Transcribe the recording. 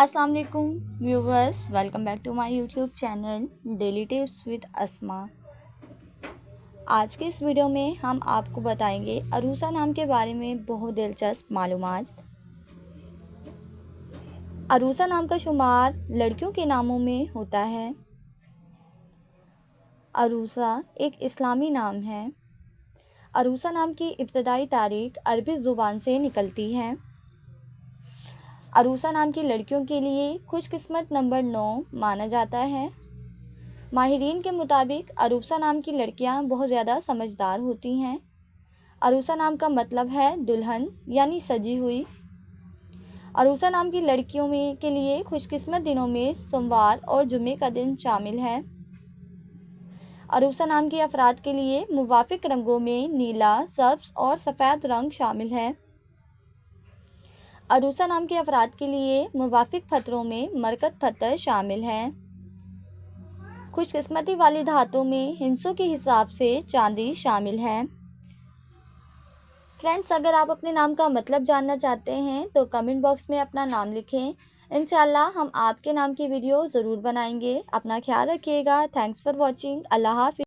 अस्सलाम वालेकुम viewers, welcome back to my YouTube channel daily tips with Asma. आज के इस वीडियो में हम आपको बताएंगे अरूसा नाम के बारे में बहुत दिलचस्प मालूमात। अरूसा नाम का शुमार लड़कियों के नामों में होता है। अरूसा एक इस्लामी नाम है। अरूसा नाम की इब्तदाई तारीख अरबी ज़ुबान से निकलती है। अरूसा नाम की लड़कियों के लिए खुशकिस्मत नंबर 9 माना जाता है। माहिरीन के मुताबिक अरूसा नाम की लड़कियां बहुत ज़्यादा समझदार होती हैं। अरूसा नाम का मतलब है दुल्हन यानी सजी हुई। अरूसा नाम की लड़कियों में के लिए खुशकिस्मत दिनों में सोमवार और जुमे का दिन शामिल है। अरूसा नाम के अफराद के लिए मुवाफिक रंगों में नीला, सब्ज़ और सफ़ेद रंग शामिल है। अरूसा नाम के अफराद के लिए मुवाफिक पत्थरों में मरकत पत्थर शामिल है। खुशकिस्मती वाली धातों में हिंसों के हिसाब से चांदी शामिल है। फ्रेंड्स, अगर आप अपने नाम का मतलब जानना चाहते हैं तो कमेंट बॉक्स में अपना नाम लिखें। इंशाल्लाह हम आपके नाम की वीडियो ज़रूर बनाएंगे। अपना ख्याल रखिएगा। Thanks for watching. अल्लाह हाफ़िज़।